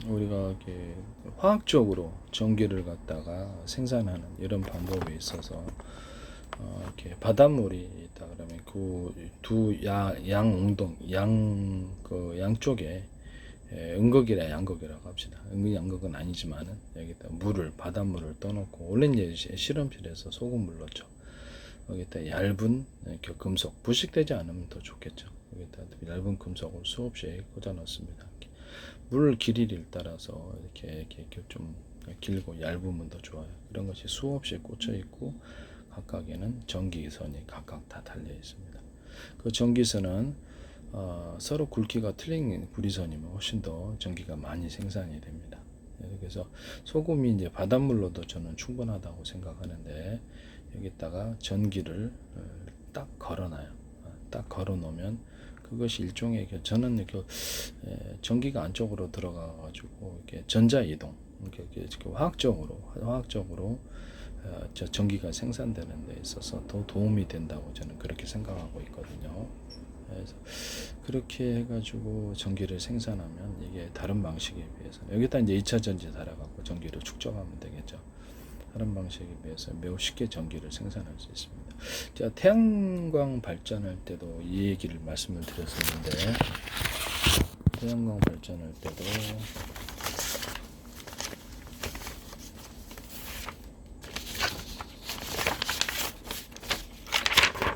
우리가 이렇게 화학적으로 전기를 갖다가 생산하는 이런 방법에 있어서 이렇게 바닷물이 있다 그러면 그 두 양웅동 양쪽에 음극이라 양극이라고 합시다. 양극은 아니지만은 여기다 바닷물을 떠놓고 원래 이제 실험실에서 소금물 넣죠. 여기다 얇은 금속 부식되지 않으면 더 좋겠죠. 여기다 얇은 금속을 수없이 꽂아 넣습니다. 물 길이를 따라서 이렇게 좀 길고 얇으면 더 좋아요. 그런 것이 수없이 꽂혀 있고 각각에는 전기선이 각각 다 달려 있습니다. 그 전기선은 서로 굵기가 틀린 구리선이면 훨씬 더 전기가 많이 생산이 됩니다. 그래서 소금이 이제 바닷물로도 저는 충분하다고 생각하는데 여기다가 전기를 딱 걸어놔요. 딱 걸어 놓으면 그것이 일종의 저는 이렇게 전기가 안쪽으로 들어가 가지고 이렇게 전자 이동, 이렇게 화학적으로 전기가 생산되는 데 있어서 더 도움이 된다고 저는 그렇게 생각하고 있거든요. 그래서 그렇게 해가지고 전기를 생산하면 이게 다른 방식에 비해서 여기다 이제 2차 전지 달아갖고 전기를 축적하면 되겠죠. 다른 방식에 비해서 매우 쉽게 전기를 생산할 수 있습니다. 제가 태양광 발전할 때도 이 얘기를 말씀을 드렸었는데 태양광 발전할 때도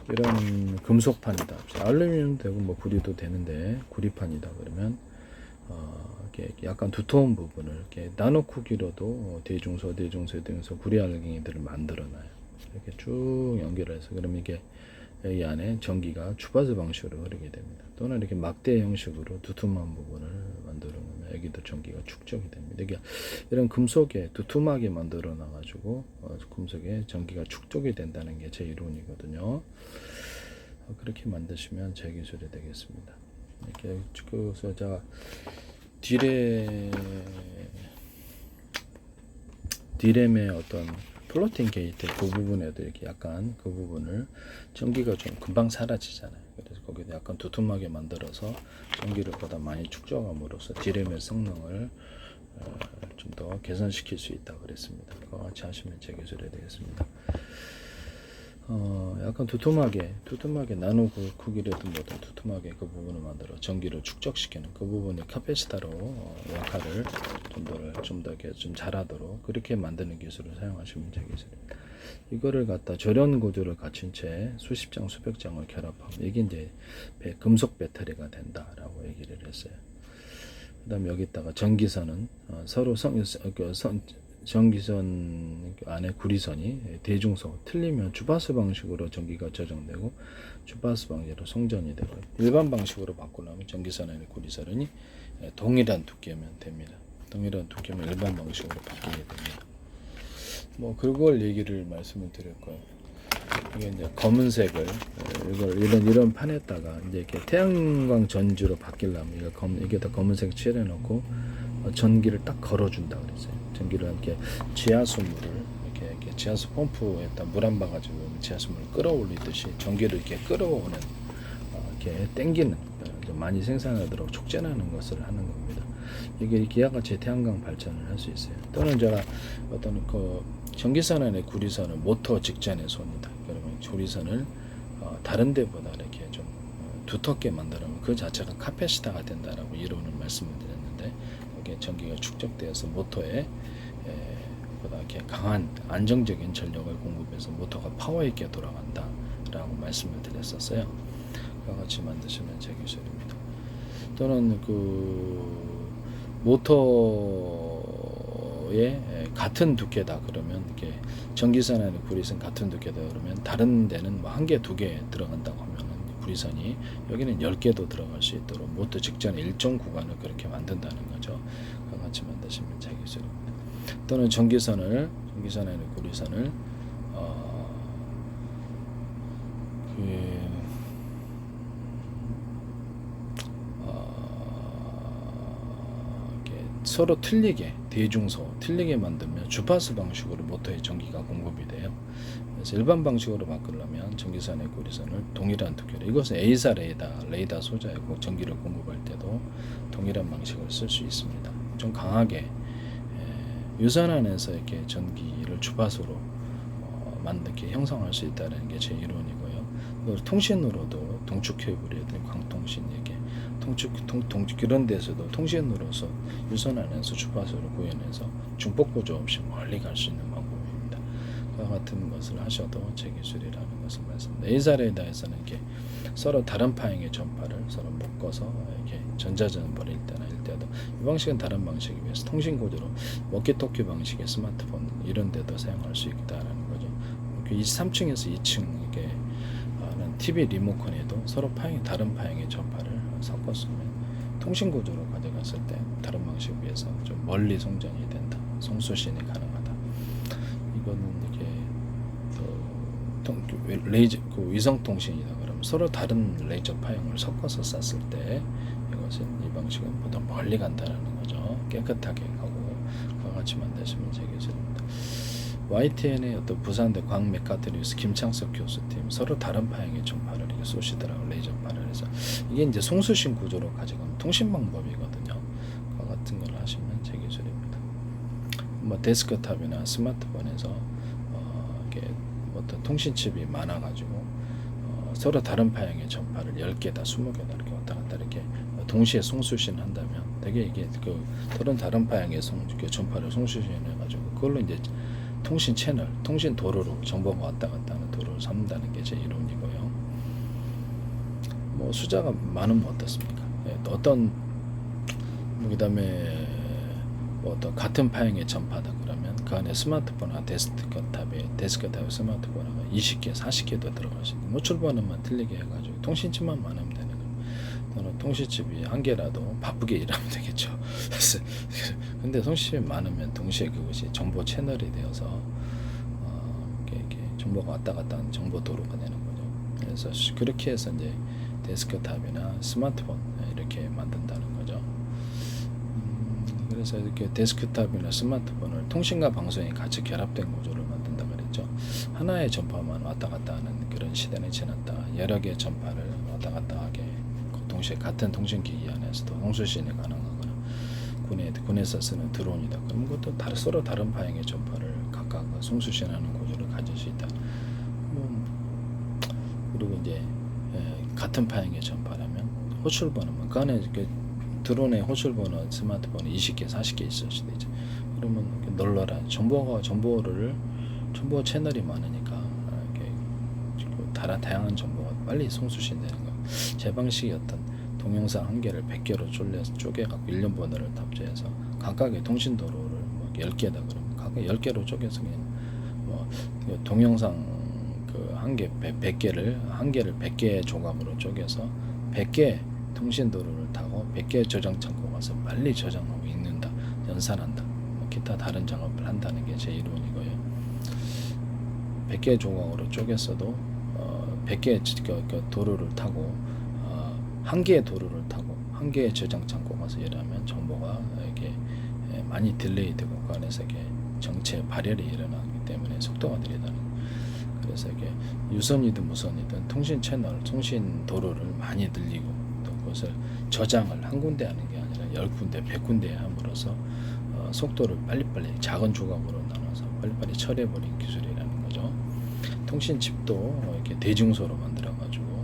이런 금속판이다. 알루미늄 되고 뭐 구리도 되는데 구리판이다 그러면 이렇게 약간 두터운 부분을 이렇게 나노 크기로도 대중소 구리 알갱이들을 만들어놔요. 이렇게 쭉 연결해서 그러면 이게 이 안에 전기가 주파수 방식으로 흐르게 됩니다. 또는 이렇게 막대 형식으로 두툼한 부분을 만들어 놓으면 여기도 전기가 축적이 됩니다. 이게 이런 금속에 두툼하게 만들어 놔가지고 금속에 전기가 축적이 된다는 게 제 이론이거든요. 그렇게 만드시면 제 기술이 되겠습니다. 이렇게 그래서 제가 디램의 어떤 플로팅 게이트 그 부분에도 이렇게 약간 그 부분을 전기가 좀 금방 사라지잖아요. 그래서 거기도 약간 두툼하게 만들어서 전기를 보다 많이 축적함으로써 디램의 성능을 좀 더 개선시킬 수 있다 그랬습니다. 그거 같이 하시면 제 기술이 되겠습니다. 약간 두툼하게 나노 크기라도 뭐든 두툼하게 그 부분을 만들어 전기를 축적시키는 그 부분이 카페시타로 역할을 좀 더 잘하도록 그렇게 만드는 기술을 사용하시면 제 기술입니다. 이거를 갖다 절연 구조를 갖춘 채 수십 장 수백 장을 결합하면 이게 이제 금속 배터리가 된다라고 얘기를 했어요. 그다음 여기다가 전기선은 서로 전기선 안에 구리선이 대중소 틀리면 주파수 방식으로 전기가 조정되고 주파수 방식으로 송전이 되고 일반 방식으로 바꾸려면 전기선 안에 구리선이 동일한 두께면 됩니다. 동일한 두께면 일반 방식으로 바뀌게 됩니다. 뭐 그걸 얘기를 말씀을 드렸고요. 이게 이제 검은색을 이런 판에다가 이제 이렇게 태양광 전지로 바뀌려면 이게 다 검은색 칠해놓고 전기를 딱 걸어준다 그랬어요. 전기를 이렇게 지하수물을 이렇게 지하수 펌프에다 물 한 방 가지고 지하수물을 끌어올리듯이 전기를 이렇게 끌어오는 이렇게 땡기는 좀 많이 생산하도록 촉진하는 것을 하는 겁니다. 이게 이와 같이 태양광 발전을 할 수 있어요. 또는 제가 어떤 그 전기선 안에 구리선을 모터 직전에 쏩니다. 그러면 구리선을 다른 데보다 이렇게 좀 두텁게 만들면 그 자체가 카페시타가 된다라고 이론을 말씀을 드렸는데 이게 전기가 축적되어서 모터에 보다 이렇게 강한 안정적인 전력을 공급해서 모터가 파워 있게 돌아간다라고 말씀을 드렸었어요. 그와 같이 만드시면 제 기술입니다. 또는 그 모터에 같은 두께다 그러면 이렇게 전기선 안에 구리선 같은 두께다 그러면 다른 데는 뭐 한 개, 두 개 들어간다고 하면은 구리선이 여기는 10개도 들어갈 수 있도록 모터 직전에 일정 구간을 그렇게 만든다는 거죠. 그와 같이 만드시면 제 기술입니다. 또는 전기선 안에 구리선을 서로 틀리게 대중소 틀리게 만들면 주파수 방식으로 모터에 전기가 공급이 돼요. 그래서 일반 방식으로 바꾸려면 전기선의 고리선을 동일한 두께로, 이것은 A사 레이더 소자이고 전기를 공급할 때도 동일한 방식을 쓸 수 있습니다. 좀 강하게 유선 안에서 이렇게 전기를 주파수로 만들게 형성할 수 있다는 게 제 이론이고요. 통신으로도 동축 케이블이든 광통신 이렇게 그런 데서도 통신으로서 유선 안에서 주파수를 구현해서 중폭 구조 없이 멀리 갈 수 있는 방법입니다. 그와 같은 것을 하셔도 제 기술이라는 것을 말씀드립니다. A사 레이더에서는 이렇게 서로 다른 파형의 전파를 서로 묶어서 이렇게 전자전을 일 때나 일 때도, 이 방식은 다른 방식에 비해서 통신 구조로 워키토키 방식의 스마트폰 이런 데도 사용할 수 있다라는 거죠. 23층에서 2층 이게 TV 리모컨에도 서로 다른 파형의 전파를 섞었으면 통신 구조로 가져갔을 때 다른 방식에 비해서 좀 멀리 송전이 된다, 송수신이 가능하다. 이거는 이게 레이저 위성 통신이다 그러면 서로 다른 레이저 파형을 섞어서 쐈을 때 이것은 이 방식은 보다 멀리 간다라는 거죠. 깨끗하게 가고 그와 같이 만드시면 되겠습니다. YTN의 어떤 부산대 광메카트리우스 김창석 교수팀 서로 다른 파형의 전파를 이렇게 쏘시더라고요. 레이저파를 해서 이게 이제 송수신 구조로 가져가는 통신 방법이거든요. 그와 같은 걸 하시면 제 기술입니다. 뭐 데스크탑이나 스마트폰에서 이렇게 어떤 통신칩이 많아가지고 서로 다른 파형의 전파를 10개다 20개다 이렇게 왔다 갔다 이렇게 동시에 송수신 한다면 되게 이게 다른 파형의 전파를 송수신해가지고 그걸로 이제 통신 채널, 통신 도로로 정보가 왔다 갔다 하는 도로를 삼는다는 게 제 이론이고요. 뭐 숫자가 많으면 어떻습니까? 어떤 그다음에 뭐 어떤 같은 파형의 전파다 그러면 그 안에 스마트폰이나 데스크탑에 스마트폰하고 20개, 40개도 들어갈 수 있고, 모출번호만 틀리게 해가지고 통신칩만 많으면 되는 거예요. 또는 통신칩이 한 개라도 바쁘게 일하면 되겠죠. 근데 통신칩이 많으면 동시에 그것이 정보 채널이 되어서 이렇게 정보가 왔다 갔다 하는 정보 도로가 되는 거죠. 그래서 그렇게 해서 이제 데스크탑이나 스마트폰 이렇게 만든다는 거죠. 그래서 이렇게 데스크탑이나 스마트폰을 통신과 방송이 같이 결합된 구조를 만든다 그랬죠. 하나의 전파만 왔다 갔다 하는 그런 시대는 지났다. 여러 개의 전파를 왔다 갔다 하게 동시에 같은 통신기기 안에서도 송수신이 가능하거나 군에서 쓰는 드론이다. 그럼 그것도 서로 다른 파형의 전파를 각각 송수신하는 구조를 가질 수 있다. 그리고 이제 같은 파형의 전파라면 호출번호만 그 안에 드론의 호출번호 스마트폰이 20개, 40개 있을 수도 있죠. 그러면 널널한 정보 채널이 많으니까 다양한 정보가 빨리 송수신되는 거예요. 제 방식이 어떤 동영상 한 개를 100개로 쪼개갖고 1년번호를 탑재해서 각각의 통신 도로를 10개다 그러면 각각 10개로 쪼개서 그냥 동영상 한 개 100개를 100개의 조각으로 쪼개서 100개 통신 도로를 타고 100개의 저장 창고 가서 빨리 저장하고 읽는다, 연산한다, 기타 다른 작업을 한다는 게 제 이론이고요. 100개의 조각으로 쪼갰어도 100개의 도로를 타고 한 개의 도로를 타고 한 개의 저장 창고 가서 일하면 정보가 이렇게 많이 딜레이되고 그 안에서 이게 정체 발열이 일어나기 때문에 속도가 느리다는 거예요. 그래서 이게 유선이든 무선이든 통신 채널, 통신 도로를 많이 늘리고 또 그것을 저장을 한 군데 하는 게 아니라 10군데, 100군데에 함으로써 속도를 빨리빨리 작은 조각으로 나눠서 빨리빨리 처리해버리는 기술이라는 거죠. 통신칩도 이렇게 대중소로 만들어가지고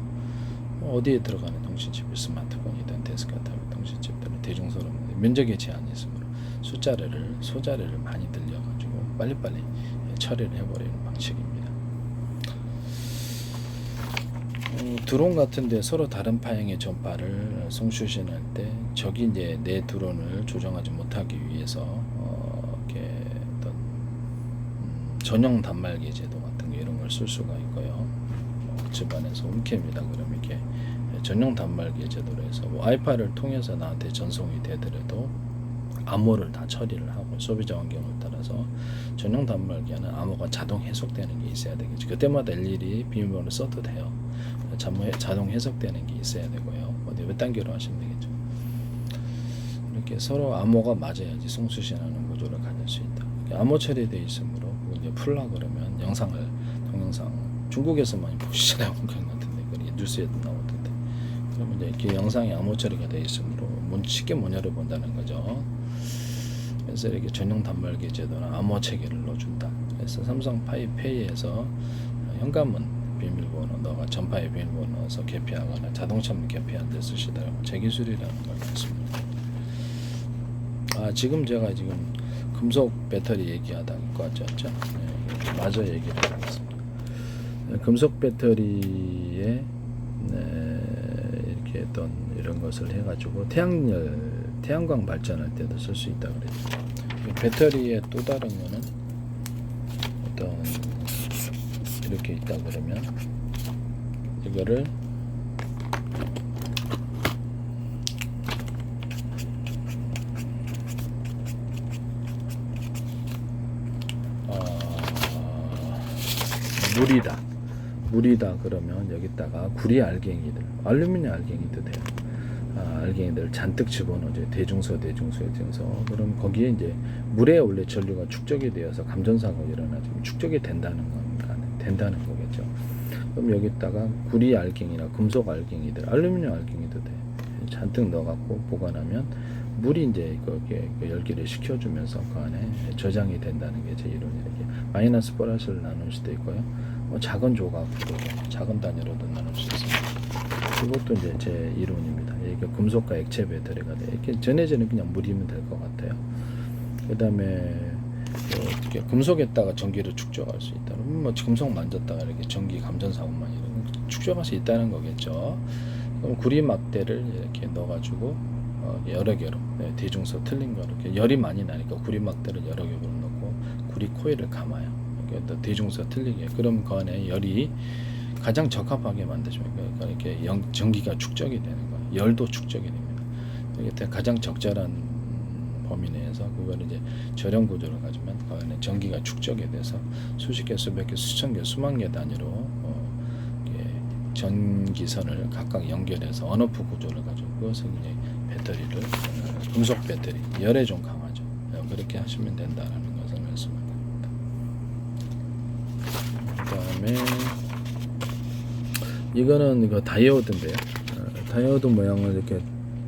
어디에 들어가는 통신칩이 스마트폰이든 데스크탑 통신칩들은 대중소로 면적의 제한이 있으므로 소자리를 많이 늘려가지고 빨리빨리 처리를 해버리는 방식입니다. 드론 같은데 서로 다른 파형의 전파를 송수신할 때 적이 이제 내 드론을 조정하지 못하기 위해서 이렇게 어떤 전용 단말기 제도 같은 거 이런 걸 쓸 수가 있고요. 집안에서 홈캠이다 그러면 이렇게 전용 단말기 제도로 해서 와이파이를 통해서 나한테 전송이 되더라도 암호를 다 처리를 하고 소비자 환경을 따라서 전용 단말기에는 암호가 자동 해석되는 게 있어야 되겠죠. 그때마다 일일이 비밀번호를 써도 돼요. 자동 해석되는 게 있어야 되고요. 어디 몇 단계로 하시면 되겠죠. 이렇게 서로 암호가 맞아야지 송수신하는 구조를 가질 수 있다. 암호 처리되어 있으므로 이제 풀라 그러면 동영상 중국에서 많이 보시잖아요. 홍경 같은데 그게 뉴스에도 나오던데. 그러면 이제 이렇게 영상이 암호 처리가 되어 있으므로 쉽게 못 열어본다는 거죠. 그래서 이렇게 전용 단말기 제도나 암호 체계를 넣어준다. 그래서 삼성 페이에서 현관문 비밀번호 넣어가 전파의 비밀번호 넣어서 개폐하거나 자동차문 개폐한 데 쓰시더라고. 제 기술이라는 걸 했습니다. 지금 제가 금속 배터리 얘기하다가 왔죠. 네, 마저 얘기를 하겠습니다. 금속 배터리에 이렇게 어떤 이런 것을 해가지고 태양광 발전할 때도 쓸 수 있다 그랬죠. 배터리의 또 다른 거는 어떤 이렇게 있다 그러면 이거를 물이다 그러면 여기다가 구리 알갱이들, 알루미늄 알갱이도 돼요. 알갱이들 잔뜩 집어넣어줘요. 대중소. 그럼 거기에 이제 물에 원래 전류가 축적이 되어서 감전사가 일어나지만 축적이 된다는 거겠죠. 그럼 여기다가 구리 알갱이나 금속 알갱이들, 알루미늄 알갱이도 돼. 잔뜩 넣어갖고 보관하면 물이 이제 거기에 열기를 식혀주면서 그 안에 저장이 된다는 게 제 이론이에요. 마이너스 플러스를 나눌 수도 있고요. 작은 조각으로, 작은 단위로도 나눌 수 있습니다. 이것도 이제 제 이론입니다. 이게 금속과 액체 배터리가 돼. 이렇게 전해지는 그냥 물이면 될 것 같아요. 그 다음에 금속에다가 전기를 축적할 수 있다. 그러면 금속 만졌다가 이렇게 전기 감전사고만 이런 축적할 수 있다는 거겠죠. 그럼 구리 막대를 이렇게 넣어가지고 여러 개로 대중소 틀린 거 이렇게 열이 많이 나니까 구리 막대를 여러 개로 넣고 구리 코일을 감아요. 대중소 틀리게. 그럼 그 안에 열이 가장 적합하게 만드시면 그러니까 이렇게 전기가 축적이 되는 거예요. 열도 축적이 됩니다. 이게 가장 적절한 범위 내에서 그걸 이제 저렴 구조를 가지면 그 안에 전기가 축적이 돼서 수십 개, 수백 개, 수천 개, 수만 개 단위로 전기선을 각각 연결해서 언오프 구조를 가지고 그것은 이제 배터리를 금속 배터리 열에 좀 강하죠. 그렇게 하시면 된다는 것을 말씀합니다. 그다음에 이거는 이거 다이오드인데요. 다이오드 모양을 이렇게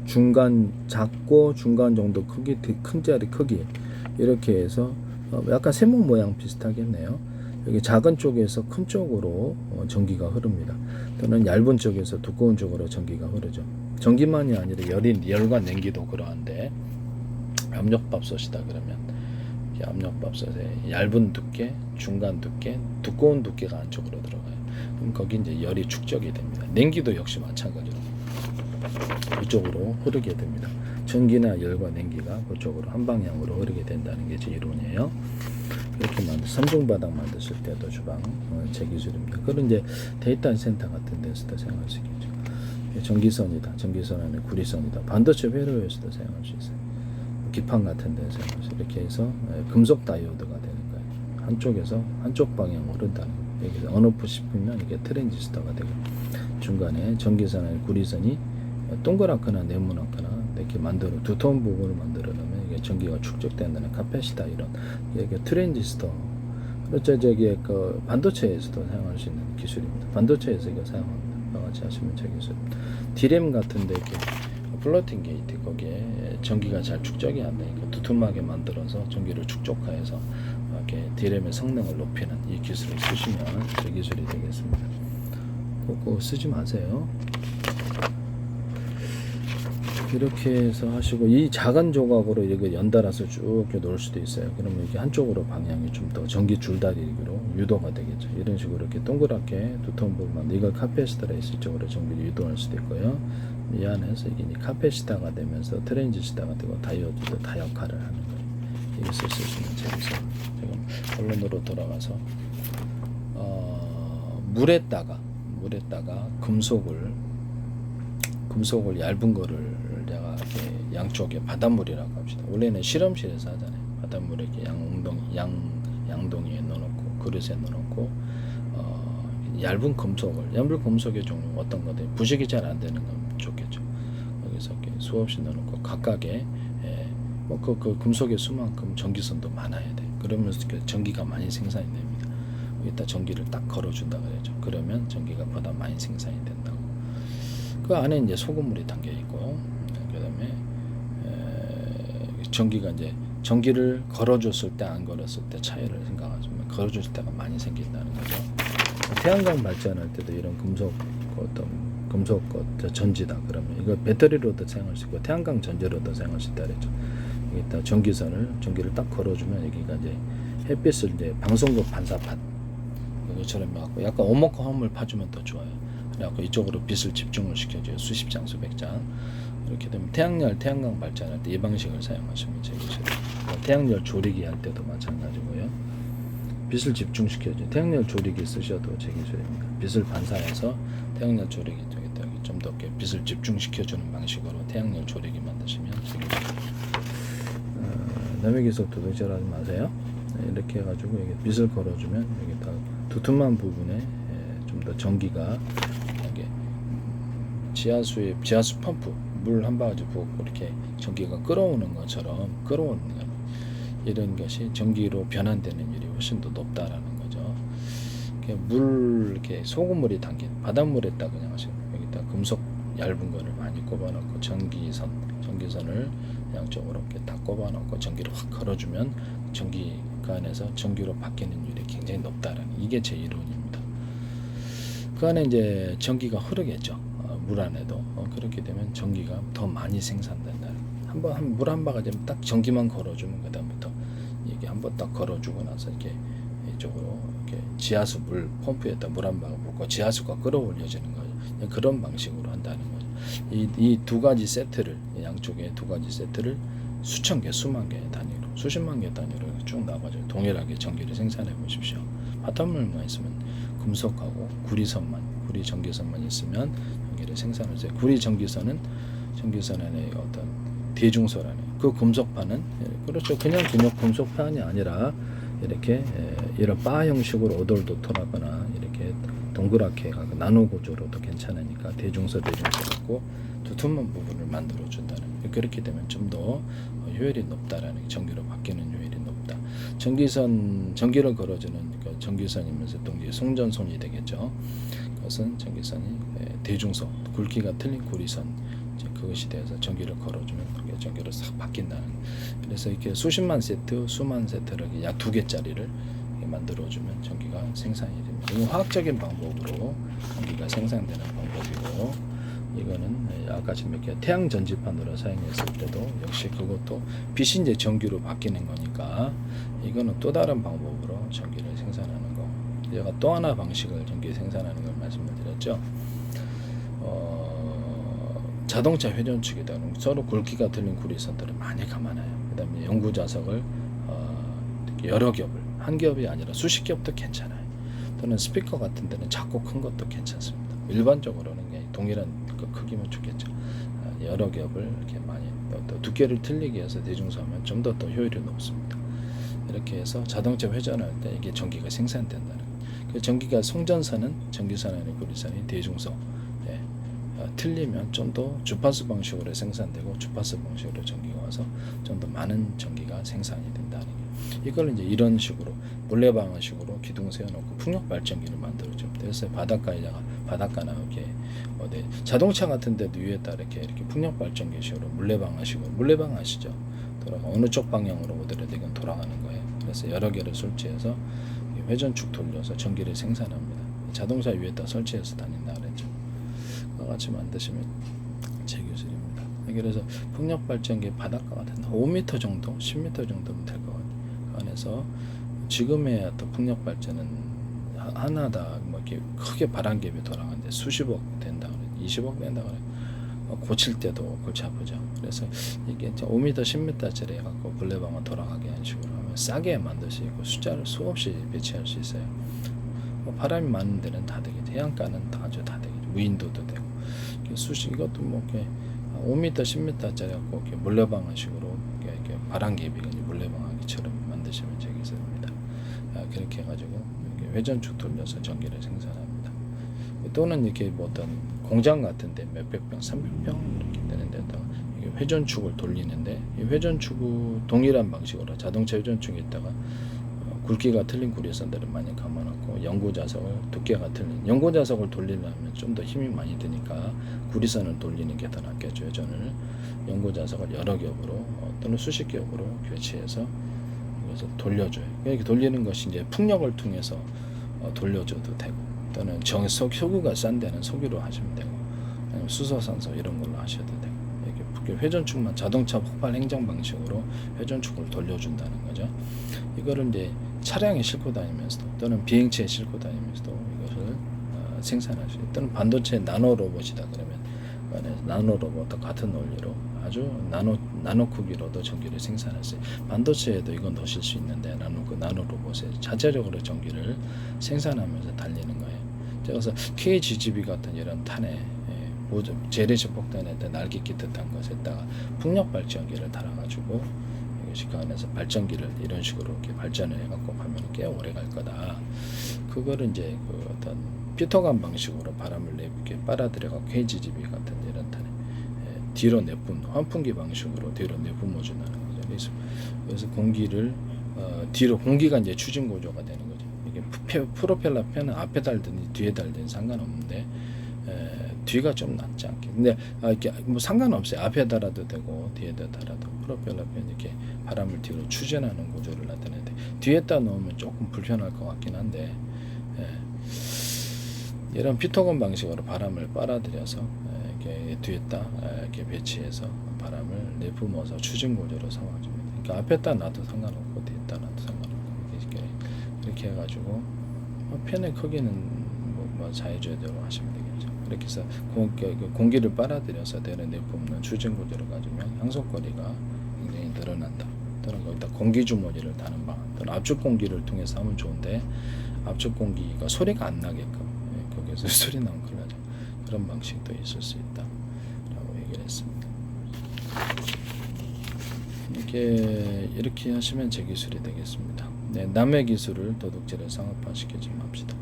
중간 작고 중간 정도 크기, 큰 자리 크기 이렇게 해서 약간 세모 모양 비슷하겠네요. 여기 작은 쪽에서 큰 쪽으로 전기가 흐릅니다. 또는 얇은 쪽에서 두꺼운 쪽으로 전기가 흐르죠. 전기만이 아니라 열과 냉기도 그러한데 압력밥솥이다 그러면 압력밥솥에 얇은 두께, 중간 두께, 두꺼운 두께가 안쪽으로 들어가요. 그럼 거기 이제 열이 축적이 됩니다. 냉기도 역시 마찬가지로 이쪽으로 흐르게 됩니다. 전기나 열과 냉기가 그쪽으로 한 방향으로 흐르게 된다는 게 제 이론이에요. 이렇게 삼중바닥 만드실 때도 주방 제 기술입니다. 그런 이제 데이터 센터 같은 데서도 사용할 수 있겠죠. 전기선이다. 전기선 안에 구리선이다. 반도체 회로에서도 사용할 수 있어요. 기판 같은 데서 이렇게 해서 금속 다이오드가 되는 거예요. 한쪽에서 한쪽 방향으로 흐른다는 거예요. 여기서 언오프 싶으면 이게 트랜지스터가 되고 중간에 전기선 안에 구리선이 동그랗거나 네모나거나 이렇게 두터운 부분을 만들어 놓으면 이게 전기가 축적된다는 카패시터 이런 이게 트랜지스터 그렇죠. 그 반도체에서도 사용할 수 있는 기술입니다. 반도체에서 이거 사용합니다. 같이 하시면 제 기술. 디램 같은데 이렇게 플로팅 게이트 거기에 전기가 잘 축적이 안 되니까 두툼하게 만들어서 전기를 축적화해서 이렇게 디램의 성능을 높이는 이 기술을 쓰시면 제 기술이 되겠습니다. 그거 쓰지 마세요. 이렇게 해서 하시고 이 작은 조각으로 이렇게 연달아서 쭉 이렇게 놓을 수도 있어요. 그러면 이게 한쪽으로 방향이 좀 더 전기 줄다리기로 유도가 되겠죠. 이런 식으로 이렇게 동그랗게 두터운 부분만 이걸 카패시터라 있을 쪽으로 전기를 유도할 수도 있고요. 이 안에서 이게 카패시터가 되면서 트랜지스터가 되고 다이오드도 다 역할을 하는 거예요. 이것을 쓰시면 재밌어요. 지금 본론으로 돌아가서 물에다가 금속을 얇은 거를 내가 이렇게 양쪽에 바닷물이라고 합시다. 원래는 실험실에서 하잖아요. 바닷물에 이렇게 양동이에 넣어놓고 그릇에 넣어놓고 얇은 금속의 종류 어떤 거든 부식이 잘 안 되는 건 좋겠죠. 여기서 이렇게 수없이 넣어놓고 각각의 그 금속의 수만큼 전기선도 많아야 돼. 그러면서 전기가 많이 생산이 됩니다. 여기다 전기를 딱 걸어준다 그러죠. 그러면 전기가 보다 많이 생산이 된다고. 그 안에 이제 소금물이 담겨 있고, 그다음에 전기가 이제 전기를 걸어줬을 때 안 걸었을 때 차이를 생각하시면 걸어줬을 때가 많이 생긴다는 거죠. 태양광 발전할 때도 이런 금속 전지다 그러면 이거 배터리로도 사용할 수 있고 태양광 전지로도 사용할 수 있다 그랬죠. 여기다 전기를 딱 걸어주면 여기가 이제 햇빛을 이제 방송국 반사판 이것처럼 해갖고 약간 오목과 홈을 파주면 더 좋아요. 그래갖고 이쪽으로 빛을 집중을 시켜줘요. 수십 장, 수백 장. 이렇게 되면 태양광 발전할 때 이 방식을 사용하시면 되겠죠. 태양열 조리기 할 때도 마찬가지고요. 빛을 집중시켜줘요. 태양열 조리기 쓰셔도 제기술입니다. 빛을 반사해서 태양열 조리기 좀 더 빛을 집중시켜주는 방식으로 태양열 조리기 만드시면 제기술입니다. 남의 기술 도둑질하지 마세요. 이렇게 해가지고 여기 빛을 걸어주면 여기다 두툼한 부분에 좀 더 전기가 이게 지하수 펌프 물 한 바가지 부었고 이렇게 전기가 끌어오는 것처럼 이런 것이 전기로 변환되는 일이 훨씬 더 높다라는 거죠. 이렇게 소금물이 담긴 바닷물에다 그냥 하시면 여기다 금속 얇은 거를 많이 꼽아놓고 전기선을 양쪽으로 이렇게 다 꼽아놓고 전기를 확 걸어주면 전기가 안에서 전기로 바뀌는 일이 굉장히 높다라는 이게 제 이론입니다. 그 안에 이제 전기가 흐르겠죠. 물 안에도 그렇게 되면 전기가 더 많이 생산된다. 물 한 바가지면 딱 전기만 걸어주면 그 다음부터 이게 한번 딱 걸어주고 나서 이렇게 이쪽으로 이렇게 지하수 물 펌프에다 물 한 바가 붓고 지하수가 끌어올려지는 거죠. 그런 방식으로 한다는 거죠. 이 두 가지 세트를 양쪽에 두 가지 세트를 수천 개, 수만 개 단위로, 수십만 개 단위로 쭉 나가지고 동일하게 전기를 생산해 보십시오. 바닷물만 있으면 금속하고 구리 전기선만 있으면 전기를 생산하세요. 구리 전기선은 전기선의 어떤 대중소라는 그 금속판은 그렇죠. 그냥 금속판이 아니라 이렇게 이런 바 형식으로 오돌도돌하거나 이렇게 동그랗게 나노 구조로도 괜찮으니까 대중소 갖고 두툼한 부분을 만들어 준다는 그렇게 되면 좀 더 효율이 높다라는 전기로 바뀌는 효율이 높다. 전기를 걸어주는 그러니까 전기선이면서 또 송전선이 되겠죠. 그것은 전기선이 대중소 굵기가 틀린 구리선 그것이 돼서 전기를 걸어주면 그게 전기로 싹 바뀐다는. 그래서 이렇게 수만 세트를 약 2개짜리를 만들어주면 전기가 생산이 됩니다. 이건 화학적인 방법으로 전기가 생산되는 방법이고, 이거는 아까 지금 이렇게 태양 전지판으로 사용했을 때도 역시 그것도 빛이 이제 전기로 바뀌는 거니까 이거는 또 다른 방법으로 전기를 생산하는 거. 제가 또 하나 방식을 전기 생산하는 걸 말씀을 드렸죠. 자동차 회전축이다. 서로 굵기가 틀린 구리선들을 많이 감아놔요. 그 다음에 연구 자석을 여러 겹을 한 겹이 아니라 수십 겹도 괜찮아요. 또는 스피커 같은 데는 작고 큰 것도 괜찮습니다. 일반적으로는 동일한 그 크기면 좋겠죠. 여러 겹을 이렇게 많이 또 두께를 틀리게 해서 대중소하면 좀 더 효율이 높습니다. 이렇게 해서 자동차 회전할 때 이게 전기가 생산된다는 거예요. 그 전기가 송전선은 전기선 아닌 구리선이 대중소 틀리면 좀 더 주파수 방식으로 생산되고 주파수 방식으로 전기가 와서 좀 더 많은 전기가 생산이 된다는 거예요. 이걸 이제 이런 식으로 물레방아식으로 기둥 세워놓고 풍력 발전기를 만들어줘. 그래서 바닷가나 이렇게 자동차 같은 데도 위에다 이렇게 풍력 발전기식으로 물레방 아시죠? 어느 쪽 방향으로 오더라도 이건 돌아가는 거예요. 그래서 여러 개를 설치해서 회전축 돌려서 전기를 생산합니다. 자동차 위에다 설치해서 다닌다 그랬죠. 그와 같이 만드시면 제 기술입니다. 그래서 풍력 발전기 바닷가 같은 5m 정도, 10m 정도면 될 것 같아요. 그 안에서 지금의 어떤 풍력 발전은 하나다 뭐 이렇게 크게 바람개비 돌아가는데 수십억 된다 그래, 20억 된다 그래. 고칠 때도 골치 아프죠. 그래서 이게 5m, 10m짜리 갖고 물레방아 돌아가게 하는 식으로 하면 싸게 만들 수 있고 숫자를 수없이 배치할 수 있어요. 바람이 많은 데는 다 되겠죠. 해안가는 아주 다 되겠죠. 무인도도 되고. 이것도 뭐 이렇게 5m, 10m짜리 갖고 이렇게 물레방아식으로 이렇게 바람개비가 물레방아기처럼 만드시면 되겠습니다. 그렇게 해가지고 이렇게 회전축 돌려서 전기를 생산합니다. 또는 이렇게 뭐 어떤 공장 같은데 몇백 평, 300평 이렇게 되는데도 회전축을 돌리는데 이 회전축은 동일한 방식으로 자동차 회전축에다가 굵기가 틀린 구리선들을 많이 감아놓고 연고자석을 두께가 틀린 연고자석을 돌리려면 좀 더 힘이 많이 드니까 구리선을 돌리는 게 더 낫겠죠. 회전을 연고자석을 여러 겹으로 또는 수십 겹으로 교체해서 그래서 돌려줘요. 이렇게 돌리는 것이 이제 풍력을 통해서 돌려줘도 되고 또는 석유가 싼 데는 석유로 하시면 되고 아니면 수소산소 이런 걸로 하셔도 되고 이렇게 회전축만 자동차 폭발 행정 방식으로 회전축을 돌려준다는 거죠. 이거를 이제 차량에 싣고 다니면서도 또는 비행체에 싣고 다니면서도 이것을 생산할 수 있어요. 또는 반도체 나노 로봇이다 그러면 나노 로봇과 같은 원리로 아주 나노 크기로도 전기를 생산할 수 있어요. 반도체에도 이건 넣으실 수 있는데 나노 로봇에 자체적으로 전기를 생산하면서 달리는 거예요. 그래서 KGGB 같은 이런 탄에 재래식 폭탄에 날개 끼듯한 것에다가 풍력 발전기를 달아가지고 이것이 그 안에서 발전기를 이런 식으로 이렇게 발전을 해갖고 가면 꽤 오래 갈 거다. 그거를 이제 그 어떤 피터감 방식으로 바람을 이렇게 빨아들여갖고 KGGB 같은 이런 탄에 뒤로 내뿜 환풍기 방식으로 뒤로 내뿜어 준다는 거죠. 그래서 공기를 뒤로 공기가 이제 추진 구조가 되는 거죠. 이게 프로펠러 팬은 앞에 달든 뒤에 달든 상관없는데 뒤가 좀 낫지 않게. 근데 이렇게 뭐 상관없어요. 앞에 달아도 되고 뒤에다 달아도 프로펠러 팬 이렇게 바람을 뒤로 추진하는 구조를 나타내는데 뒤에다 놓으면 조금 불편할 것 같긴 한데 이런 피터건 방식으로 바람을 빨아들여서 이렇게 뒤에다 이렇게 배치해서 바람을 내뿜어서 추진 구조로 삼아줍니다. 그러니까 앞에다 놔도 상관없고 뒤에다 놔도 상관없고 이렇게 해가지고 팬의 크기는 뭐 자유자재로 하시면 되겠죠. 이렇게 해서 공기를 빨아들여서 대를 내뿜는 추진 구조를 가지면 항속거리가 굉장히 늘어난다. 또는 거기다 공기 주머니를 다는 방안, 또는 압축 공기를 통해서 하면 좋은데 압축 공기가 소리가 안 나게끔 거기에서 소리 나면 큰일 나죠. 그런 방식도 있을 수 있다라고 얘기를 했습니다. 이렇게 하시면 제 기술이 되겠습니다. 네, 남의 기술을 도둑질에 상업화시키지 맙시다.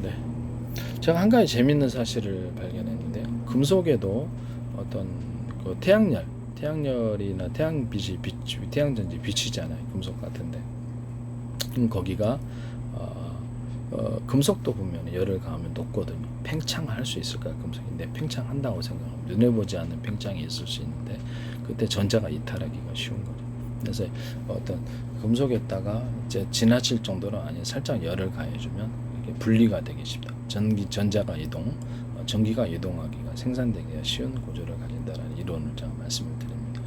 네, 제가 한 가지 재밌는 사실을 발견했는데요. 금속에도 어떤 그 태양열이나 태양전지 비치잖아요. 금속 같은데 거기가 금속도 보면 열을 가하면 녹거든요. 팽창할 수 있을까요? 금속인데 팽창한다고 생각하면 눈에 보지 않는 팽창이 있을 수 있는데 그때 전자가 이탈하기가 쉬운 거죠. 그래서 어떤 금속에다가 이제 지나칠 정도로 아니 살짝 열을 가해주면 이게 분리가 되기 쉽다. 전자가 전기가 이동하기가 생산되기가 쉬운 구조를 가진다는 이론을 제가 말씀을 드립니다.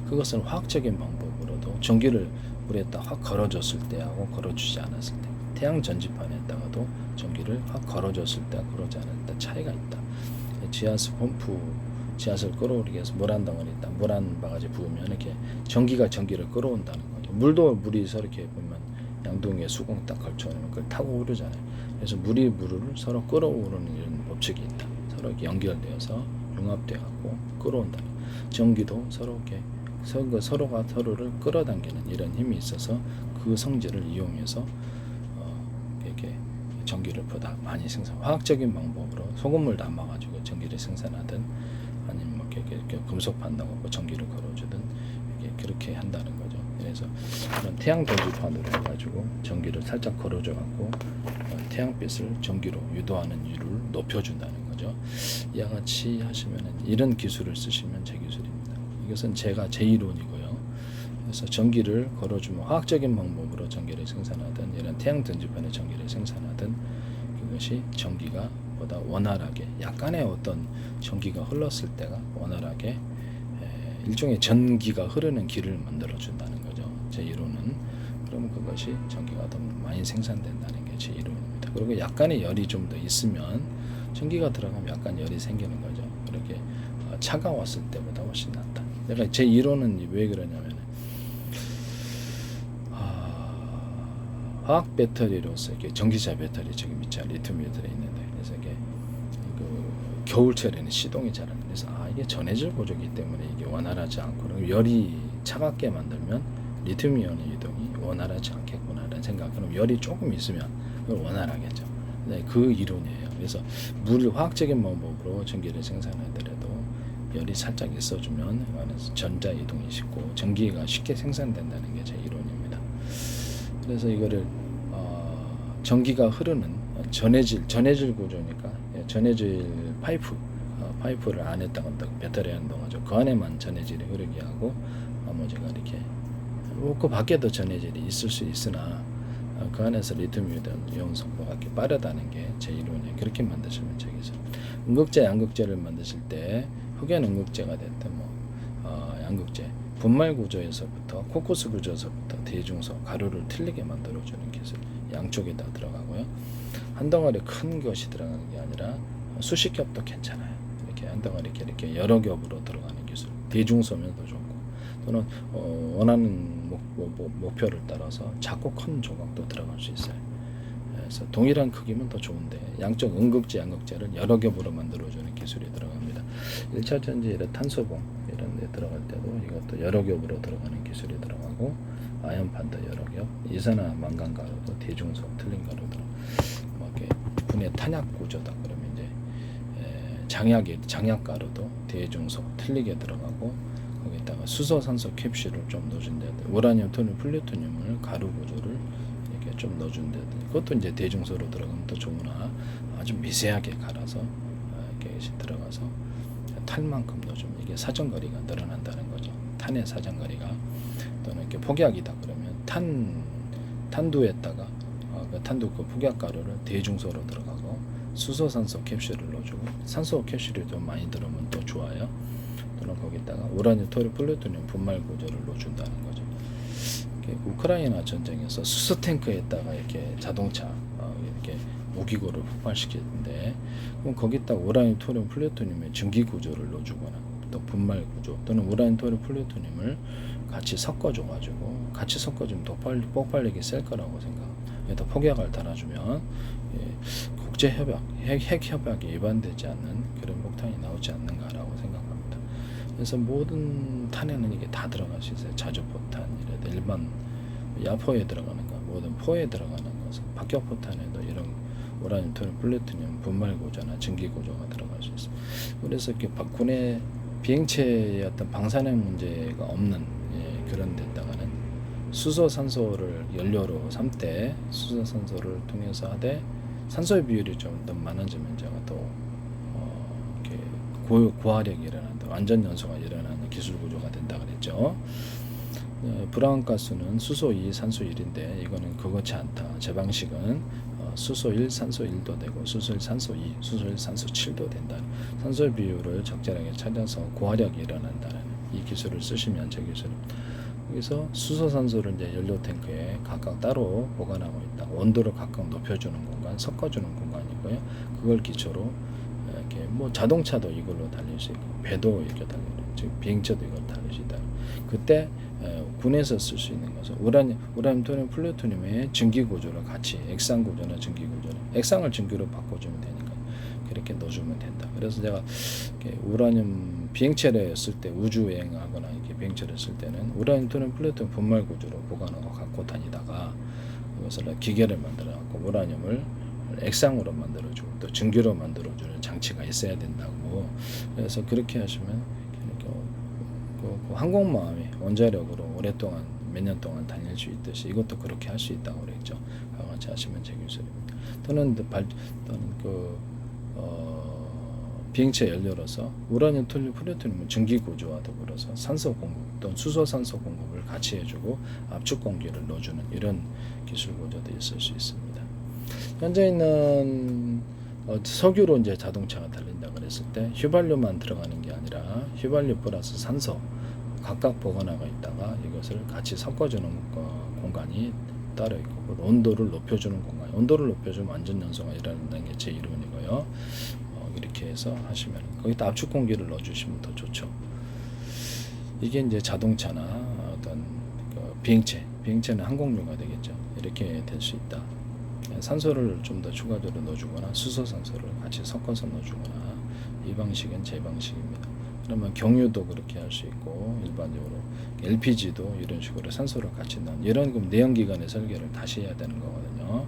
그것은 화학적인 방법으로도 전기를 물에다 확 걸어줬을 때하고 걸어주지 않았을 때, 태양 전지판에다가도 전기를 확 걸어줬을 때와 걸어주지 않았을 때 차이가 있다. 지하수 펌프, 지하수를 끌어오르기 위해서 물 한 덩어리 있다. 물 한 바가지 부으면 이렇게 전기가 전기를 끌어온다는 거죠. 물이 서로 이렇게 보면 양동이에 수공 딱 걸쳐놓으면 그걸 타고 오르잖아요. 그래서 물이 물을 서로 끌어오르는 이런 법칙이 있다. 서로 이렇게 연결되어서 융합되어갖고 끌어온다는 거죠. 전기도 서로 이렇게 서로가 서로를 끌어당기는 이런 힘이 있어서 그 성질을 이용해서 이렇게 전기를 보다 많이 화학적인 방법으로 소금물 담아가지고 전기를 생산하든 아니면 뭐 이렇게 금속 판다고 전기를 걸어주든 그렇게 한다는 거죠. 그래서 그런 태양 전지판으로 해가지고 전기를 살짝 걸어줘갖고 태양빛을 전기로 유도하는 이유를 높여준다는 거죠. 이와 같이 하시면은 이런 기술을 쓰시면 제 기술입니다. 이것은 제 이론이고요. 그래서 전기를 걸어주면 화학적인 방법으로 전기를 생산하든 이런 태양 전지판의 전기를 생산하든 그것이 전기가 보다 원활하게 약간의 어떤 전기가 흘렀을 때가 원활하게 일종의 전기가 흐르는 길을 만들어 준다는 거죠. 제 이론은. 그러면 그것이 전기가 더 많이 생산된다는 게 제 이론입니다. 그리고 약간의 열이 좀 더 있으면 전기가 들어가면 약간 열이 생기는 거죠. 그렇게 차가웠을 때보다 훨씬 낫다. 내가 제 이론은 왜 그러냐면 화학 배터리로서 이렇게 전기차 배터리 지금 있죠. 리튬이 들어있는데 그래서 이게 겨울철에는 시동이 잘 안 돼요. 그래서 이게 전해질 구조이기 때문에 이게 원활하지 않고 열이 차갑게 만들면 리튬이온의 이동이 원활하지 않겠구나라는 생각. 그럼 열이 조금 있으면 그걸 원활하겠죠. 네, 그 이론이에요. 그래서 물 화학적인 방법으로 전기를 생산하더라도 열이 살짝 있어주면 안에서 전자 이동이 쉽고 전기가 쉽게 생산된다는 게 제 이론입니다. 그래서 이거를 전기가 흐르는 전해질 구조니까 전해질 파이프를 안에다가 배터리 안에 넣어가지고 그 안에만 전해질이 흐르게 하고 나머지가 이렇게 그 밖에도 전해질이 있을 수 있으나 그 안에서 리튬 이온 속도가 이렇게 빠르다는 게 제 이론이에요. 그렇게 만드시면 되겠죠. 음극재, 양극재를 만드실 때 흑연 음극재가 됐든 양극재 분말 구조에서부터 코커스 구조에서부터 대중소 가루를 틀리게 만들어주는 기술 양쪽에 다 들어가고요. 한 덩어리 큰 것이 들어가는 게 아니라 수십 겹도 괜찮아요. 이렇게 한 덩어리 이렇게 여러 겹으로 들어가는 기술 대중소면 더 좋고 또는 원하는 목표를 따라서 작고 큰 조각도 들어갈 수 있어요. 그래서 동일한 크기면 더 좋은데 양쪽 음극재, 양극재를 여러 겹으로 만들어주는 기술이 들어갑니다. 1차 전지에 탄소봉 이런 데 들어갈 때도 이것도 여러 겹으로 들어가는 기술이 들어가고 아연판도 여러 겹, 이산화 망간 가루도 대중소 틀린 가루도 이렇게 분해 탄약 구조다 그러면 이제 장약 가루도 대중소 틀리게 들어가고 거기다가 수소 산소 캡슐을 좀 넣어준다. 우라늄, 토늄, 플루토늄을 가루 구조를 이렇게 좀 넣어준다. 그것도 이제 대중소로 들어가면 더 좋으나 아주 미세하게 갈아서 이렇게 들어가서 탈만큼 넣어주면 이게 사정거리가 늘어난다는 거죠. 탄의 사정거리가 또는 이렇게 폭약이다 그러면 탄두에다가 그 탄두 그 폭약 가루를 대중소로 들어가고 수소 산소 캡슐을 넣어주고 산소 캡슐이 좀 많이 들어오면 또 좋아요. 또는 거기다가 우라늄, 토륨, 플루토늄 분말 구조를 넣어준다는 거죠. 우크라이나 전쟁에서 수소 탱크에다가 이렇게 자동차 이렇게 무기고를 폭발시켰는데 그럼 거기다가 우라늄, 토륨, 플루토늄의 증기 구조를 넣어주거나 또 분말 구조 또는 우라늄, 토륨, 플루토늄을 같이 섞어줘가지고 같이 섞어주면 더 폭발력이 셀 거라고 생각합니다. 여기다 폭약을 달아주면 국제 협약, 핵 협약에 위반되지 않는 그런 폭탄이 나오지 않는가라고 생각합니다. 그래서 모든 탄에는 이게 다 들어갈 수 있어요. 자주포탄, 일반 야포에 들어가는 거, 모든 포에 들어가는 것은 박격포탄에도 이런 우라늄, 토륨, 플루토늄 분말 구조나 증기 구조가 들어갈 수 있어요. 그래서 이렇게 군의 비행체의 어떤 방사능 문제가 없는 그런 데다가는 수소 산소를 연료로 삼되 수소 산소를 통해서 하되 산소의 비율이 좀 더 많아지면 제가 또 이렇게 고화력이 일어난다, 완전 연소가 일어나는 기술 구조가 된다 그랬죠. 브라운 가스는 수소 2, 산소 1인데 이거는 그렇지 않다. 제 방식은 수소 1, 산소 1도 되고 수소 1, 산소 2, 수소 1, 산소 7도 된다. 산소의 비율을 적절하게 찾아서 고화력이 일어난다는 이 기술을 쓰시면 제 기술. 여기서 수소, 산소를 이제 연료 탱크에 각각 따로 보관하고 있다. 온도를 각각 높여주는 공간, 섞어주는 공간이고요. 그걸 기초로 이렇게 자동차도 이걸로 달릴 수 있고 배도 이렇게 달릴 수 있고 즉 비행체도 이걸 달릴 수 있다. 그때 군에서 쓸 수 있는 것은 우라늄, 토륨, 플루토늄의 증기 구조를 같이 액상 구조나 증기 구조를 액상을 증기로 바꿔주면 되니까 그렇게 넣어주면 된다. 그래서 제가 우라늄 비행체를 쓸 때 우주 여행하거나 이렇게 비행체를 쓸 때는 우라늄, 토륨, 플루토늄 분말 구조로 보관하고 갖고 다니다가 이것을 기계를 만들어갖고 우라늄을 액상으로 만들어주고 또 증기로 만들어주는 장치가 있어야 된다고. 그래서 그렇게 하시면 그 항공모함이 원자력으로 오랫동안 몇 년 동안 다닐 수 있듯이 이것도 그렇게 할 수 있다고 그랬죠. 같이 하시면 제 기술입니다. 또는 비행체 연료로서 우라늄, 토륨, 플루토늄은 증기 구조와 더불어서 산소 공급 또는 수소 산소 공급을 같이 해주고 압축 공기를 넣어주는 이런 기술 구조도 있을 수 있습니다. 현재 있는 석유로 이제 자동차가 달린다 그랬을 때 휘발유만 들어가는 게 아니라 휘발유 플러스 산소 각각 보관하고 있다가 이것을 같이 섞어주는 공간이 따로 있고 온도를 높여주는 공간, 온도를 높여주면 완전 연소가 일어난다는 게 제 이론이고요. 이렇게 해서 하시면 거기다 압축 공기를 넣어주시면 더 좋죠. 이게 이제 자동차나 어떤 비행체는 항공유가 되겠죠. 이렇게 될 수 있다. 산소를 좀 더 추가적으로 넣어주거나 수소 산소를 같이 섞어서 넣어주거나 이 방식은 제 방식입니다. 그러면 경유도 그렇게 할 수 있고 일반적으로 LPG도 이런 식으로 산소를 같이 넣는 이런 내연기관의 설계를 다시 해야 되는 거거든요.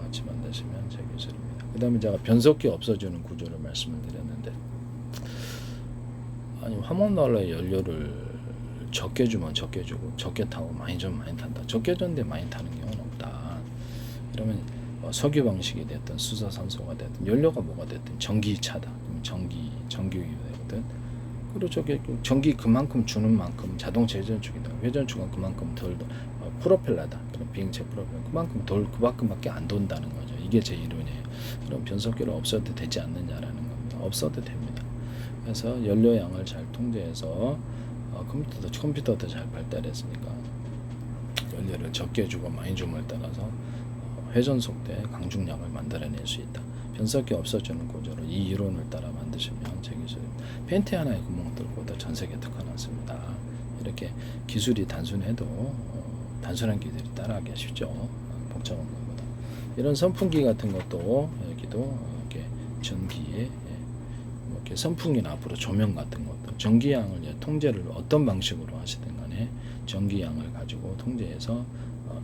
같이 만들 만드시면 제 기술입니다. 그 다음에 제가 변속기 없어주는 구조를 말씀을 드렸는데, 아니 화목난로에 연료를 적게 주면 적게 주고 적게 타고 많이 주면 많이 탄다. 적게 줬는데 많이 타는 경우는 없다. 그러면 석유 방식이 됐든 수소산소가 됐든 연료가 뭐가 됐든 전기차다. 전기유거든. 그리고 저게 전기 그만큼 주는 만큼 자동차 회전축이다. 회전축은 그만큼 덜 프로펠러다. 그럼 비행체 프로펠러 그만큼 그만큼밖에 안 돈다는 거죠. 이게 제 이론이에요. 그럼 변속기를 없어도 되지 않느냐라는 겁니다. 없어도 됩니다. 그래서 연료량을 잘 통제해서 컴퓨터도 잘 발달했으니까 연료를 적게 주고 많이 줌을 따라서 회전 속도의 강중량을 만들어낼 수 있다. 변속기 없어주는 구조로 이 이론을 따라 만드시면 제 기술 팬티 하나에 구멍 뚫고도 전 세계 특화났습니다. 이렇게 기술이 단순해도 단순한 기술이 따라하기 쉽죠. 복잡한 것보다. 이런 선풍기 같은 것도 여기도 이렇게 전기에 이렇게 선풍기나 앞으로 조명 같은 것도 전기양을 통제를 어떤 방식으로 하시든 간에 전기양을 가지고 통제해서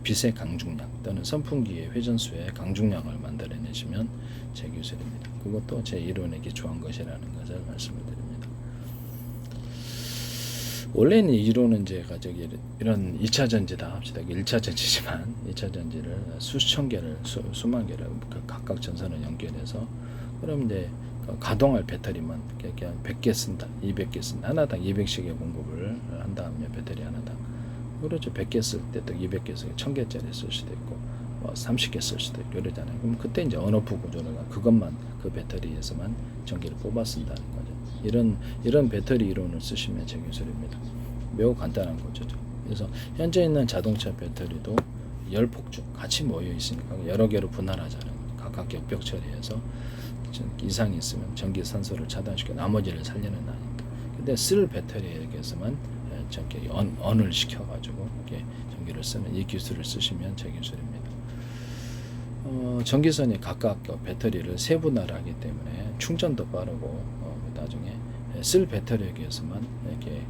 빛의 강중량 또는 선풍기의 회전수의 강중량을 만들어내시면 제 기술입니다. 그것도 제 이론에 기초한 것이라는 것을 말씀을 드립니다. 원래는 이론은 제가 이런 2차 전지다 합시다. 1차 전지지만 2차 전지를 수천 개를 수만 개를 각각 전선을 연결해서 그럼 이제 가동할 배터리만 100개 쓴다, 200개 쓴다. 하나당 200씩의 공급을 한 다음에 배터리 하나당. 그렇죠. 100개 쓸 때도 200개 쓸 1000개짜리 쓸 수도 있고 30개 쓸 수도 있고 그러잖아요. 그럼 그때 이제 언오프 구조를 그것만 그 배터리에서만 전기를 뽑아 쓴다는 거죠. 이런 배터리 이론을 쓰시면 제 기술입니다. 매우 간단한 구조죠. 그래서 현재 있는 자동차 배터리도 열폭주 같이 모여 있으니까 여러 개로 분할하자는 거예요. 각각 격벽 처리해서 이상이 있으면 전기 산소를 차단시켜 나머지를 살리는 아니까. 근데 쓸 배터리에게서만 저렇게 언을 시켜가지고 이렇게 전기를 쓰는 이 기술을 쓰시면 제 기술입니다. 전기선이 각각 배터리를 세분화하기 때문에 충전도 빠르고 나중에 쓸 배터리에게서만 이렇게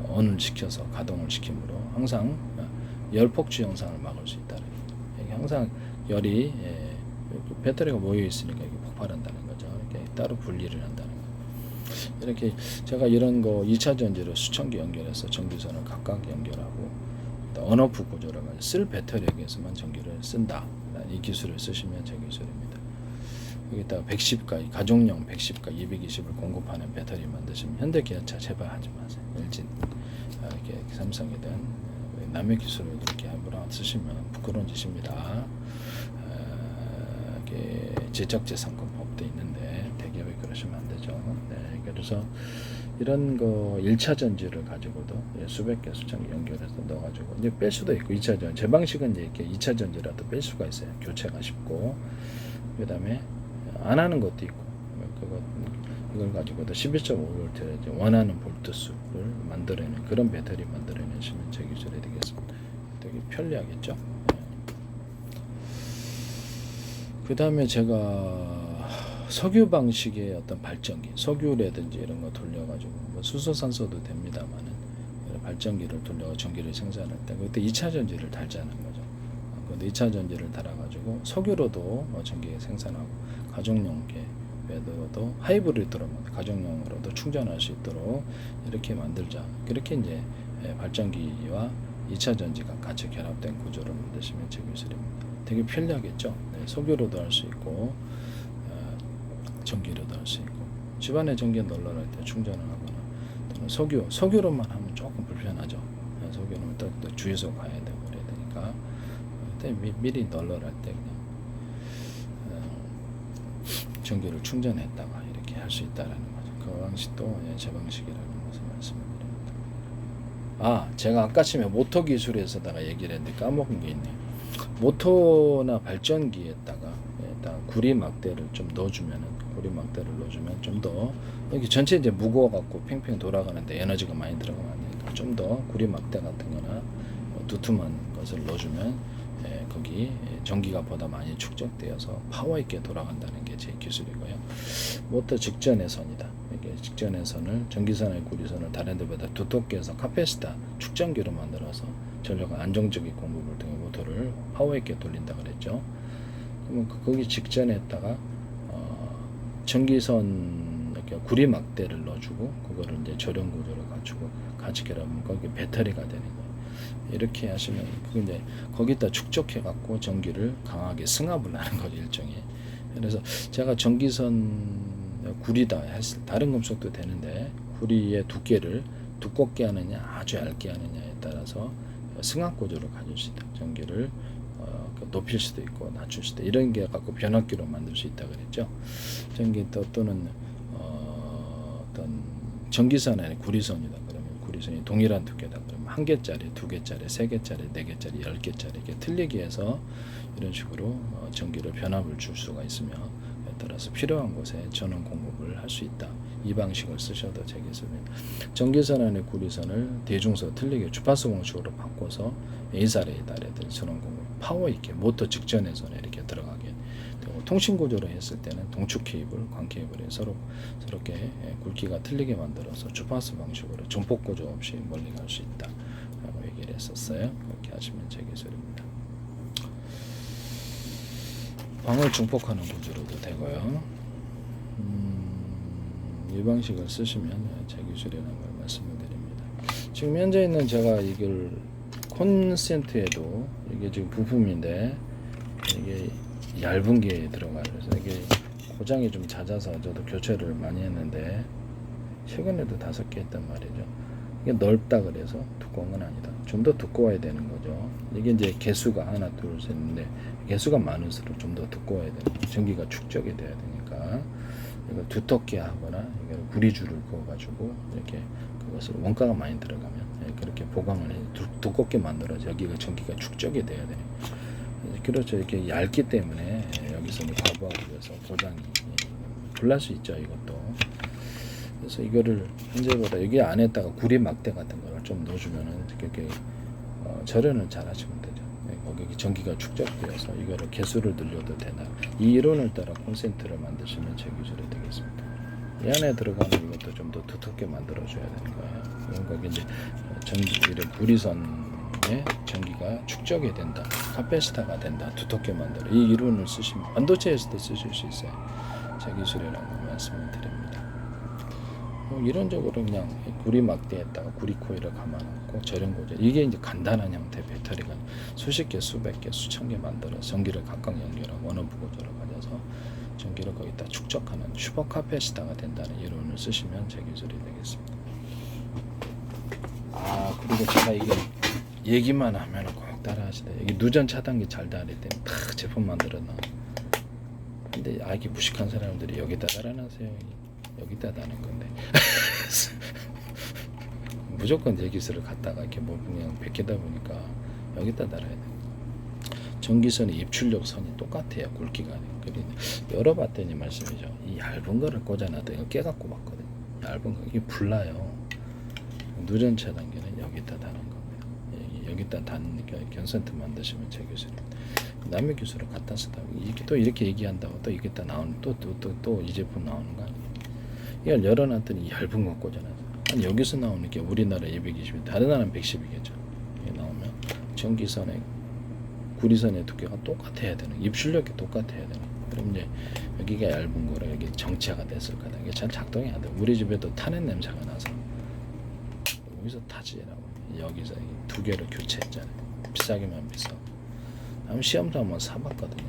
언을 시켜서 가동을 시키므로 항상 열폭주 현상을 막을 수 있다는 거예요. 이게 항상 열이 배터리가 모여 있으니까 이게 폭발한다는 거죠. 이렇게 따로 분리를 한다는 거예요. 이렇게 제가 이런 거 2차 전지를 수천 개 연결해서 전기선을 각각 연결하고 언오프 구조를 가지고 쓸 배터리에게서만 전기를 쓴다. 이 기술을 쓰시면 제 기술입니다. 여기다가 110가 가정용 110가 220을 공급하는 배터리 만드시면 현대기아차 제발 하지 마세요. LG 이렇게 삼성이든 남의 기술을 그렇게 함부로 쓰시면 부끄러운 짓입니다. 이렇게 지적재산권법도 있는데 대기업이 그러시면 안 되죠. 네, 그래서 이런 거 1차 전지를 가지고도 수백 개 수천 개 연결해서 넣어가지고 이제 뺄 수도 있고 2차 전지 제 방식은 이제 이렇게 2차 전지라도 뺄 수가 있어요. 교체가 쉽고 그 다음에 안 하는 것도 있고 이걸 가지고도 11.5V 원하는 볼트 수를 만들어내는 그런 배터리 만들어내시면 제 기술이 되겠습니다. 되게 편리하겠죠. 네. 그 다음에 제가 석유 방식의 어떤 발전기, 석유라든지 이런 거 돌려가지고 뭐 수소산소도 됩니다만은 발전기를 돌려 전기를 생산할 때 그때 2차 전지를 달자는 거죠. 근데 2차 전지를 달아가지고 석유로도 전기 생산하고 가정용계에도 하이브리드로 가정용으로도 충전할 수 있도록 이렇게 만들자. 그렇게 이제 발전기와 2차 전지가 같이 결합된 구조를 만드시면 제 기술입니다. 되게 편리하겠죠. 네, 석유로도 할 수 있고. 전기로도 할 수 있고 집안에 전기 널널할 때 충전을 하거나 또는 석유로만 하면 조금 불편하죠. 석유는 또 주유소 가야 되고 그래야 되니까 그때 미리 널널할 때 그냥 전기를 충전했다가 이렇게 할 수 있다라는 거죠. 그 방식도 제 방식이라는 것을 말씀드립니다. 제가 아까 전에 모터 기술에서다가 얘기를 했는데 까먹은 게 있네요. 모터나 발전기에다가 구리 막대를 좀 넣어주면은 구리막대를 넣어주면 좀 더 여기 전체 이제 무거워갖고 팽팽 돌아가는데 에너지가 많이 들어가면 안 되니까 좀 더 구리막대 같은거나 두툼한 것을 넣어주면 거기 전기가 보다 많이 축적되어서 파워 있게 돌아간다는 게 제 기술이고요. 모터 직전의 선이다. 이게 직전의 선을 전기선의 구리선을 다른 데보다 두껍게 해서 카패시터 축전기로 만들어서 전력을 안정적인 공급을 통해 모터를 파워 있게 돌린다 그랬죠. 그러면 거기 직전에다가 전기선 이렇게 구리 막대를 넣어주고 그거를 이제 절연 구조를 갖추고 같이 결합하면 거기 배터리가 되는 거예요. 이렇게 하시면 그 이제 거기다 축적해 갖고 전기를 강하게 승합을 하는 거죠, 일종의. 그래서 제가 전기선 구리다 했을 다른 금속도 되는데 구리의 두께를 두껍게 하느냐 아주 얇게 하느냐에 따라서 승합 구조를 가질 수 있다. 전기를 높일 수도 있고 낮출 수도 있다. 이런 게 갖고 변압기로 만들 수 있다 그랬죠. 전기 또는 어떤 전기선 안에 구리선이다 그러면 구리선이 동일한 두께다 그러면 1개짜리, 2개짜리, 3개짜리, 4개짜리, 10개짜리 이렇게 틀리게 해서 이런 식으로 전기를 변압을 줄 수가 있으며 따라서 필요한 곳에 전원 공급을 할 수 있다. 이 방식을 쓰셔도 되겠습니다. 전기선 안에 구리선을 대중소 틀리게 주파수 공식으로 바꿔서 A살에 달에 전원 공급 파워 있게 모터 직전에서는 이렇게 들어가게 되고 통신 구조로 했을 때는 동축 케이블, 광 케이블에 서로게 굵기가 틀리게 만들어서 주파수 방식으로 중폭 구조 없이 멀리 갈 수 있다. 라고 얘기를 했었어요. 그렇게 하시면 제 기술입니다. 광을 중폭하는 구조로도 되고요. 이 방식을 쓰시면 제 기술이라는 걸 말씀을 드립니다. 지금 현재 있는 제가 이걸 콘센트에도 이게 지금 부품인데 이게 얇은 게 들어가요. 그래서 이게 고장이 좀 잦아서 저도 교체를 많이 했는데 최근에도 5개 했단 말이죠. 이게 넓다 그래서 두꺼운 건 아니다. 좀 더 두꺼워야 되는 거죠. 이게 이제 개수가 하나, 둘, 셋 있는데 개수가 많을수록 좀 더 두꺼워야 되는 거죠. 전기가 축적이 돼야 되니까 이걸 두텁게 하거나 이걸 구리줄을 그어가지고 이렇게 그것을 원가가 많이 들어가면 그렇게 보강을 해 두껍게 만들어서 여기가 전기가 축적이 돼야 돼요. 그렇죠. 이렇게 얇기 때문에 여기서 과부하고 그래서 고장이 불날 수 있죠. 이것도. 그래서 이거를 현재보다 여기 안에다가 구리 막대 같은 거를 좀 넣어주면은 이렇게 절연을 잘 하시면 되죠. 거기 전기가 축적되어서 이거를 개수를 늘려도 되나. 이 이론을 따라 콘센트를 만드시면 제 기술이 되겠습니다. 이 안에 들어가는 이것도 좀 더 두텁게 만들어줘야 되는 거예요. 그럼 거기 이제 이런 구리선에 전기가 축적이 된다. 카패시터가 된다. 두텁게 만들어. 이 이론을 쓰시면 반도체에서도 쓰실 수 있어요. 제 기술이라고 말씀을 드립니다. 이론적으로 그냥 구리 막대에다가 구리 코일을 감아놓고 절연고제 이게 이제 간단한 형태 배터리가 수십 개, 수백 개, 수천 개 만들어 전기를 각각 연결하고 원어부 구조를 가져서 전기를 거기다 축적하는 슈퍼 카패시터가 된다는 이론을 쓰시면 제 기술이 되겠습니다. 그리고 제가 이게 얘기만 하면 꼭 따라하시다. 여기 누전 차단기 잘 달릴 때는 탁 제품 만들어 놔. 근데 이게 무식한 사람들이 여기다 달아놨어요. 여기다 다는 건데 무조건 내 기술을 갖다가 이렇게 뭐 그냥 베끼다 보니까 여기다 달아야 돼. 전기선의 입출력 선이 똑같아요. 굵기가. 열어봤더니 말씀이죠. 이 얇은 거를 꽂아놔도 이거 깨갖고 봤거든요. 얇은 거 이게 불나요. 누전 차단기는 여기다 다는 겁니다. 여기다 다는 견센트 만드시면 제 기술입니다. 남의 기술을 갖다 쓰다 이렇게 또 이렇게 얘기한다고 또 이게 다 나오는 또 이 제품 나오는 거 아니에요. 이걸 열어놨더니 얇은 거 꽂아놔. 아니 여기서 나오는 게 우리나라 220, 다른 나라는 110이겠죠. 이게 나오면 전기선의 구리선의 두께가 똑같아야 되는, 입출력이 똑같아야 되는. 그럼 이제 여기가 얇은 거라 여기 정체가 됐을 거다. 이게 잘 작동이 안 돼. 우리 집에도 타는 냄새가 나서 여기서 타지라고. 여기서 두 개를 교체했잖아요. 비싸기만 비싸고. 다음 시험도 한번 사봤거든요.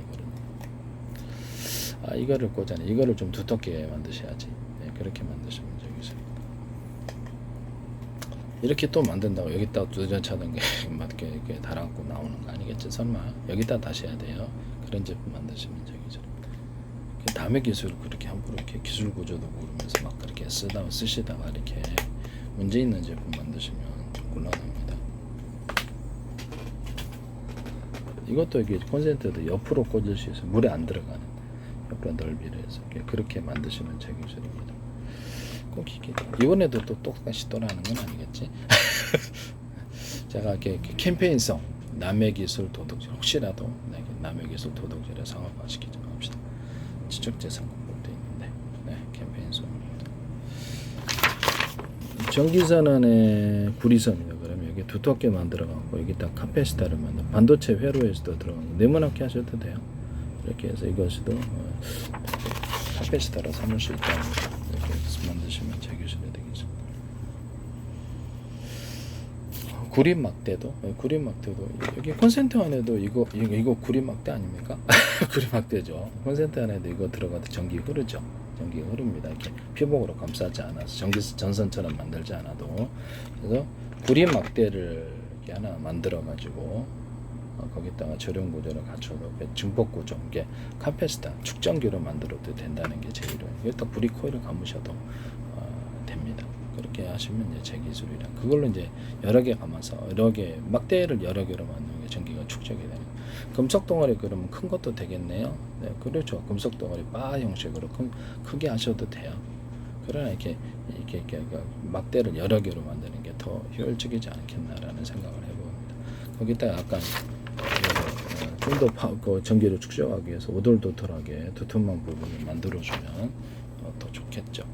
이거를 꽂아내. 이거를 좀 두텁게 만드셔야지. 그렇게 만드시면 되겠습니다. 이렇게 또 만든다고 여기다 누전 차단기 맞게 이렇게 달아갖고 나오는 거 아니겠지? 설마 여기다 다시 해야 돼요. 그런 제품 만드시면 되겠죠. 다음에 기술을 그렇게 함부로 이렇게 기술 구조도 모르면서 막 그렇게 쓰시다가 이렇게 문제 있는 제품 만드시면 곤란합니다. 이것도 이게 콘센트도 옆으로 꽂을 수 있어요. 물에 안 들어가는 옆으로 넓이를 해서 그렇게 만드시면 제 기술입니다. 꼭 이게 이번에도 또 똑같이 떠나는 건 아니겠지? 제가 이렇게 캠페인성 남의 기술 도덕질 혹시라도 남의 기술 도덕질에 상업화시키지 맙시다. 지적재산 공부도 있는데 캠페인성입니다. 전기선 안에 구리선이요. 그러면 여기 두텁게 만들어갖고 여기다 카패시터를 만들 반도체 회로에서도 들어가는 네모나게 하셔도 돼요. 이렇게 해서 이것도 카페시타라 삼을 수 있다는 거. 이렇게 해서 만드시면 제 기술이 되겠습니다. 구립막대도 여기 콘센트 안에도 이거 구립막대 아닙니까? 구립막대죠. 콘센트 안에도 이거 들어가도 전기 흐르죠. 전기가 흐릅니다. 이렇게 피복으로 감싸지 않아서 전선처럼 만들지 않아도. 그래서 구립막대를 이렇게 하나 만들어 가지고 거기다가 저렴 구조를 갖춰서 증폭 구조, 이게 카페시타 축전기로 만들어도 된다는 게 제 이론. 여기다 구리 코일을 감으셔도 됩니다. 그렇게 하시면 이제 제 기술이랑 그걸로 이제 여러 개 감아서 여러 개 막대를 여러 개로 만드는 게 전기가 축적이 되는. 금속 덩어리 그러면 큰 것도 되겠네요. 네, 그렇죠. 금속 덩어리 바 형식으로 크게 하셔도 돼요. 그러나 이렇게 막대를 여러 개로 만드는 게 더 효율적이지 않겠나라는 생각을 해봅니다. 거기다가 약간 좀 더 전기를 축적하기 위해서 오돌도돌하게 두툼한 부분을 만들어주면 더 좋겠죠.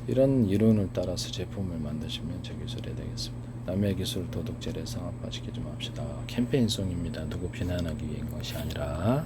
이런 이론을 따라서 제품을 만드시면 제 기술이 되겠습니다. 남의 기술 도둑질에 상업화시키지 맙시다. 캠페인송입니다. 누구 비난하기 위한 것이 아니라